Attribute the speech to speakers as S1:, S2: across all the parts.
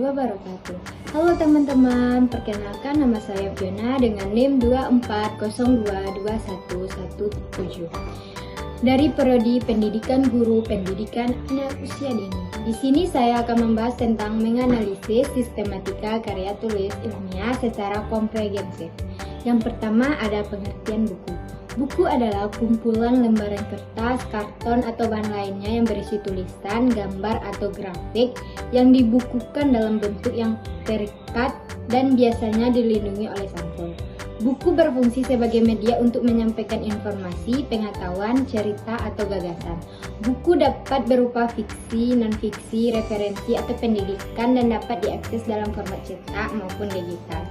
S1: wabarakatuh. Halo teman-teman, perkenalkan nama saya Fiona dengan NIM 24022117 dari Prodi Pendidikan Guru Pendidikan Anak Usia Dini. Di sini saya akan membahas tentang menganalisis sistematika karya tulis ilmiah secara komprehensif. Yang pertama ada pengertian buku. Buku adalah kumpulan lembaran kertas, karton, atau bahan lainnya yang berisi tulisan, gambar, atau grafik yang dibukukan dalam bentuk yang terikat dan biasanya dilindungi oleh sampul. Buku berfungsi sebagai media untuk menyampaikan informasi, pengetahuan, cerita, atau gagasan. Buku dapat berupa fiksi, non-fiksi, referensi, atau pendidikan dan dapat diakses dalam format cetak maupun digital.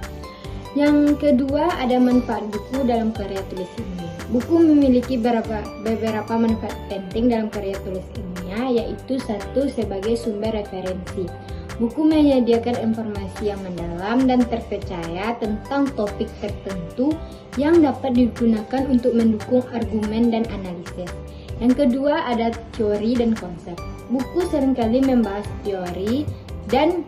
S1: Yang kedua ada manfaat buku dalam karya tulis ilmiah. Buku memiliki beberapa manfaat penting dalam karya tulis ilmiah, yaitu satu, sebagai sumber referensi. Buku menyediakan informasi yang mendalam dan terpercaya tentang topik tertentu yang dapat digunakan untuk mendukung argumen dan analisis. Yang kedua ada teori dan konsep. Buku seringkali membahas teori dan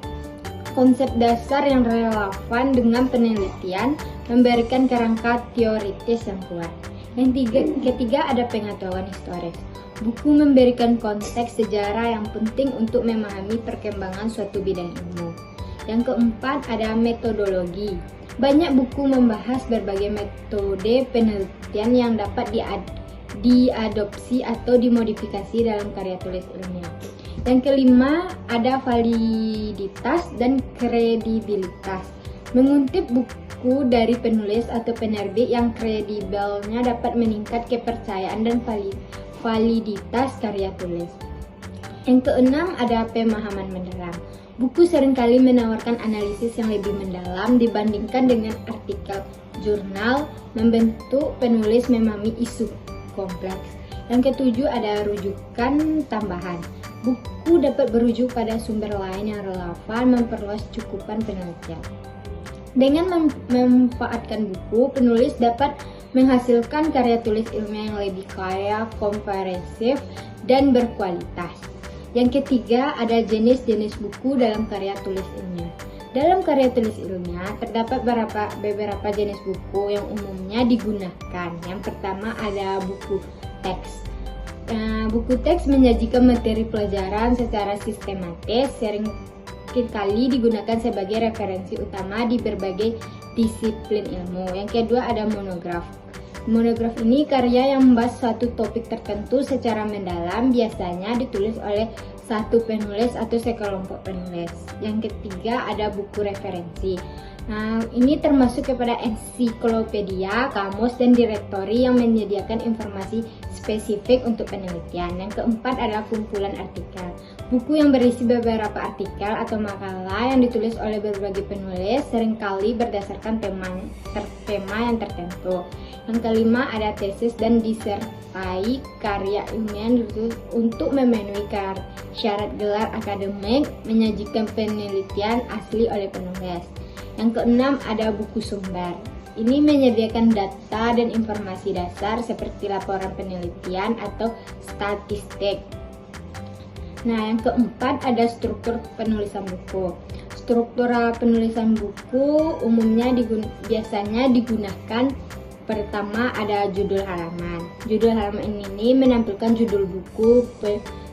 S1: konsep dasar yang relevan dengan penelitian, memberikan kerangka teoritis yang kuat. Yang ketiga ada pengetahuan historis. Buku memberikan konteks sejarah yang penting untuk memahami perkembangan suatu bidang ilmu. Yang keempat ada metodologi. Banyak buku membahas berbagai metode penelitian yang dapat diadopsi atau dimodifikasi dalam karya tulis ilmiah. Yang kelima ada validitas dan kredibilitas. Mengutip buku dari penulis atau penerbit yang kredibelnya dapat meningkat kepercayaan dan validitas karya tulis. Yang keenam ada pemahaman mendalam. Buku seringkali menawarkan analisis yang lebih mendalam dibandingkan dengan artikel jurnal, membentuk penulis memahami isu kompleks. Yang ketujuh ada rujukan tambahan. Buku dapat berujuk pada sumber lain yang relevan, memperluas cakupan penelitian. Dengan memanfaatkan buku, penulis dapat menghasilkan karya tulis ilmiah yang lebih kaya, komprehensif, dan berkualitas. Yang ketiga ada jenis-jenis buku dalam karya tulis ilmiah. Dalam karya tulis ilmiah terdapat beberapa jenis buku yang umumnya digunakan. Yang pertama ada buku teks. Buku teks menyajikan materi pelajaran secara sistematis, seringkali digunakan sebagai referensi utama di berbagai disiplin ilmu. Yang kedua ada monograf. Monograf ini karya yang membahas suatu topik tertentu secara mendalam, biasanya ditulis oleh satu penulis atau sekelompok penulis. Yang ketiga ada buku referensi. Ini termasuk kepada ensiklopedia, kamus, dan direktori yang menyediakan informasi spesifik untuk penelitian. Yang keempat adalah kumpulan artikel. Buku yang berisi beberapa artikel atau makalah yang ditulis oleh berbagai penulis, seringkali berdasarkan tema yang tertentu. Yang kelima ada tesis dan disertai karya ilmiah yang ditulis untuk memenuhi syarat gelar akademik, menyajikan penelitian asli oleh penulis. Yang keenam ada buku sumber. Ini menyediakan data dan informasi dasar seperti laporan penelitian atau statistik. Yang keempat ada struktur penulisan buku. Struktur penulisan buku umumnya biasanya digunakan. Pertama ada judul halaman. Judul halaman ini menampilkan judul buku,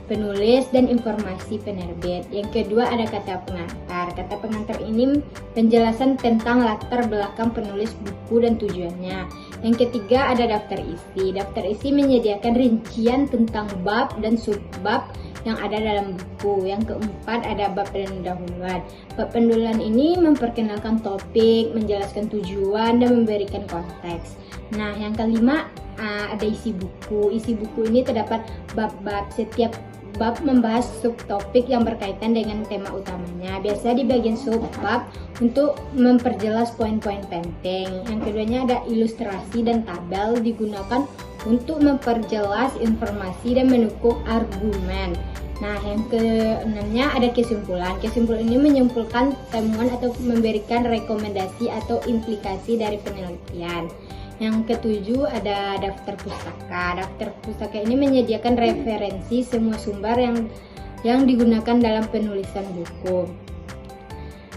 S1: penulis, dan informasi penerbit. Yang kedua ada kata pengantar. Kata pengantar ini penjelasan tentang latar belakang penulis buku dan tujuannya. Yang ketiga ada daftar isi. Daftar isi menyediakan rincian tentang bab dan subbab yang ada dalam buku. Yang keempat ada bab pendahuluan. Bab pendahuluan ini memperkenalkan topik, menjelaskan tujuan, dan memberikan konteks. Yang kelima ada isi buku. Isi buku ini terdapat bab-bab. Setiap bab membahas subtopik yang berkaitan dengan tema utamanya. Biasa di bagian subbab untuk memperjelas poin-poin penting. Yang keduanya ada ilustrasi dan tabel, digunakan untuk memperjelas informasi dan mendukung argumen. Yang keenamnya ada kesimpulan. Kesimpulan ini menyimpulkan temuan atau memberikan rekomendasi atau implikasi dari penelitian. Yang ketujuh ada daftar pustaka. Daftar pustaka ini menyediakan referensi semua sumber yang digunakan dalam penulisan buku.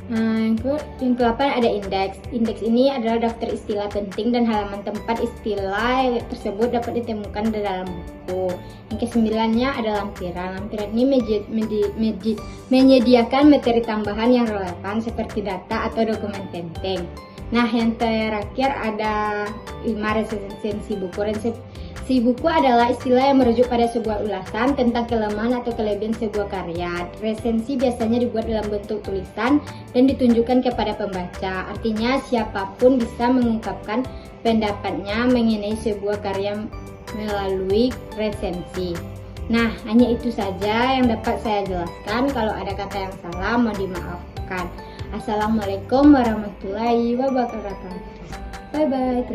S1: Nah, yang ke-8 ada indeks. Indeks ini adalah daftar istilah penting dan halaman tempat istilah tersebut dapat ditemukan di dalam buku. Yang ke-9-nya ada lampiran. Lampiran ini menyediakan materi tambahan yang relevan seperti data atau dokumen penting. Nah, yang terakhir ada 5 resensi buku. Resensi buku adalah istilah yang merujuk pada sebuah ulasan tentang kelemahan atau kelebihan sebuah karya. Resensi biasanya dibuat dalam bentuk tulisan dan ditunjukkan kepada pembaca. Artinya siapapun bisa mengungkapkan pendapatnya mengenai sebuah karya melalui resensi. Nah, hanya itu saja yang dapat saya jelaskan. Kalau ada kata yang salah, mohon dimaafkan. Assalamualaikum warahmatullahi wabarakatuh. Bye-bye.